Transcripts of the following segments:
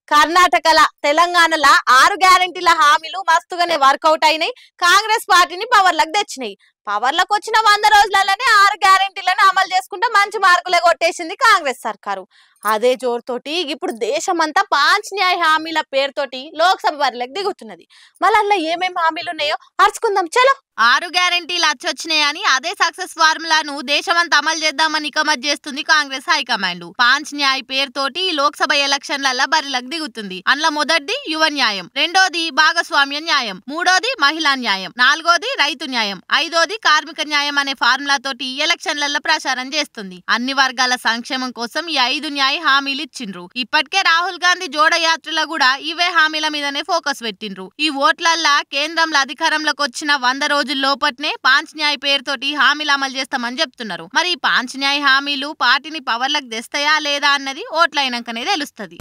కర్ణాటకల తెలంగాణల 6 గ్యారెంటీల హామీలు మస్తుగానే వర్కౌట్ అయినాయి. కాంగ్రెస్ పార్టీని పవర్లకు తెచ్చినాయి. పవర్లకు వచ్చిన 100 రోజులలోనే 6 గ్యారెంటీలను అమలు చేసుకుంటూ మంచి మార్కులే కొట్టేసింది కాంగ్రెస్ సర్కారు. అదే జోరుతోటి ఇప్పుడు దేశమంతా 5 న్యాయ హామీల పేరుతోటి లోక్సభ బరిలోకి దిగుతున్నది. మళ్ళీ అందులో ఏమేమి హామీలు ఉన్నాయో అరుచుకుందాం చలో. 6 గ్యారెంటీలు అచ్చొచ్చినాయని అదే సక్సెస్ ఫార్ములాను దేశమంతా అమలు చేద్దామని ఇకమత్ చేస్తుంది కాంగ్రెస్ హైకమాండ్. 5 న్యాయ పేరుతోటి లోక్సభ ఎలక్షన్లలో బరిలోకి దిగుతుంది. అందులో మొదటిది యువ న్యాయం, రెండోది భాగస్వామ్య న్యాయం, మూడోది మహిళా న్యాయం, నాలుగోది రైతు న్యాయం, ఐదోది కార్మిక న్యాయం అనే ఫార్ములా తోటి ఎలక్షన్లలో ప్రచారం చేస్తుంది. అన్ని వర్గాల సంక్షేమం కోసం ఈ 5 న్యాయ హామీలు ఇచ్చిండ్రు. ఇప్పటికే రాహుల్ గాంధీ జోడ యాత్రలో కూడా ఇవే హామీల మీదనే ఫోకస్ పెట్టిండ్రు. ఈ ఓట్లల్లా కేంద్రంలో అధికారంలోకి వచ్చిన 100 రోజుల లోపట్నే 5 న్యాయ పేరుతోటి హామీలు అమలు చేస్తామని చెప్తున్నారు. మరి ఈ 5 న్యాయ హామీలు పార్టీని పవర్లకు తెస్తాయా లేదా అన్నది ఓట్లైనాకనే తెలుస్తుంది.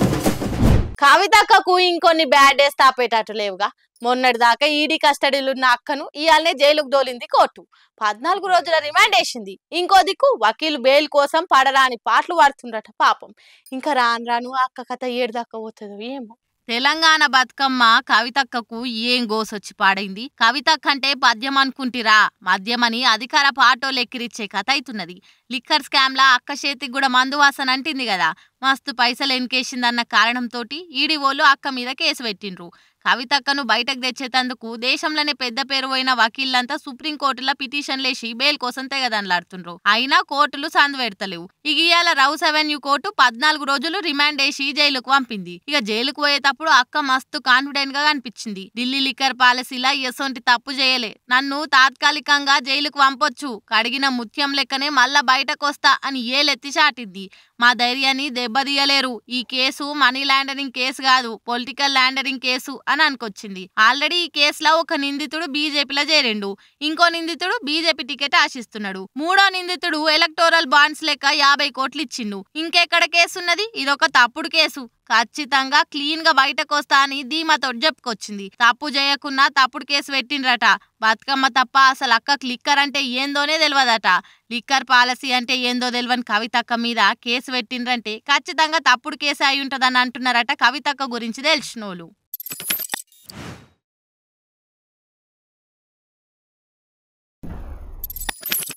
కవితక్కకు ఇంకొన్ని బ్యాడ్ డేస్ తాపేటట్టు లేవుగా. మొన్నటి దాకా ఈడీ కస్టడీలో ఉన్న అక్కను ఇయాలనే జైలుకు దోలింది కోర్టు. 14 రోజుల రిమాండ్ వేసింది. ఇంకో దిక్కు వకీలు బెయిల్ కోసం పడరాని పాటలు పాడుతుండట పాపం. ఇంకా రాను రాను అక్క కథ ఏడు దాకా పోతుందో ఏమో. తెలంగాణ బతుకమ్మ కవితక్కకు ఏం గోసొచ్చి పాడైంది. కవితక్క అంటే పద్యం అనుకుంటిరా, మద్యమని అధికార పాటోలు ఎక్కిరిచ్చే కథ అవుతున్నది. లిక్కర్ స్కామ్ లా అక్క చేతికి కూడా మందు వాసన అంటింది కదా. మస్తు పైసలు ఎన్కేసిందన్న కారణంతో ఈడీ వాళ్ళు అక్క మీద కేసు పెట్టిండ్రు. కవితక్కను బయటకు తెచ్చేతందుకు దేశంలోనే పెద్ద పేరు పోయిన వకీళ్లంతా సుప్రీంకోర్టులో పిటిషన్లేసి బెయిల్ కోసం తెగదనలాడుతుండ్రు. అయినా కోర్టులు సందు పెడతలేవు. ఇవాళ రౌస్ అవెన్యూ కోర్టు 14 రోజులు రిమాండ్ వేసి జైలుకు పంపింది. ఇక జైలుకు పోయేటప్పుడు అక్క మస్తు కాన్ఫిడెంట్ గా కనిపించింది. ఢిల్లీ లిక్కర్ పాలసీలా ఎసొంటి తప్పు చేయలే, నన్ను తాత్కాలికంగా జైలుకు పంపొచ్చు, కడిగిన ముత్యం లెక్కనే మళ్ళా బయటకు వస్తా అని ఏలెత్తి చాటింది. మా ధైర్యాన్ని దెబ్బతీయలేరు, ఈ కేసు మనీ లాండరింగ్ కేసు కాదు, పొలిటికల్ లాండరింగ్ కేసు అని అనుకొచ్చింది. ఆల్రెడీ ఈ కేసులో ఒక నిందితుడు బీజేపీలో చేరిండు, ఇంకో నిందితుడు బీజేపీ టికెట్ ఆశిస్తున్నాడు, మూడో నిందితుడు ఎలక్టోరల్ బాండ్స్ లెక్క 50 కోట్లు ఇచ్చిండు. ఇంకెక్కడ కేసు ఉన్నది? ఇదొక తప్పుడు కేసు, ఖచ్చితంగా క్లీన్ గా బయటకు వస్తా అని ధీమాతో చెప్పుకొచ్చింది. తప్పు చేయకున్నా తప్పుడు కేసు పెట్టిండ్రట. బతుకమ్మ తప్ప అసలు అక్కకు లిక్కర్ అంటే ఏందోనే తెలియదట. లిక్కర్ పాలసీ అంటే ఏందో తెలియని కవితక్క మీద కేసు పెట్టిండ్రంటే ఖచ్చితంగా తప్పుడు కేసు అయి ఉంటదని అంటున్నారట కవితక్క గురించి తెలిసినోళ్ళు.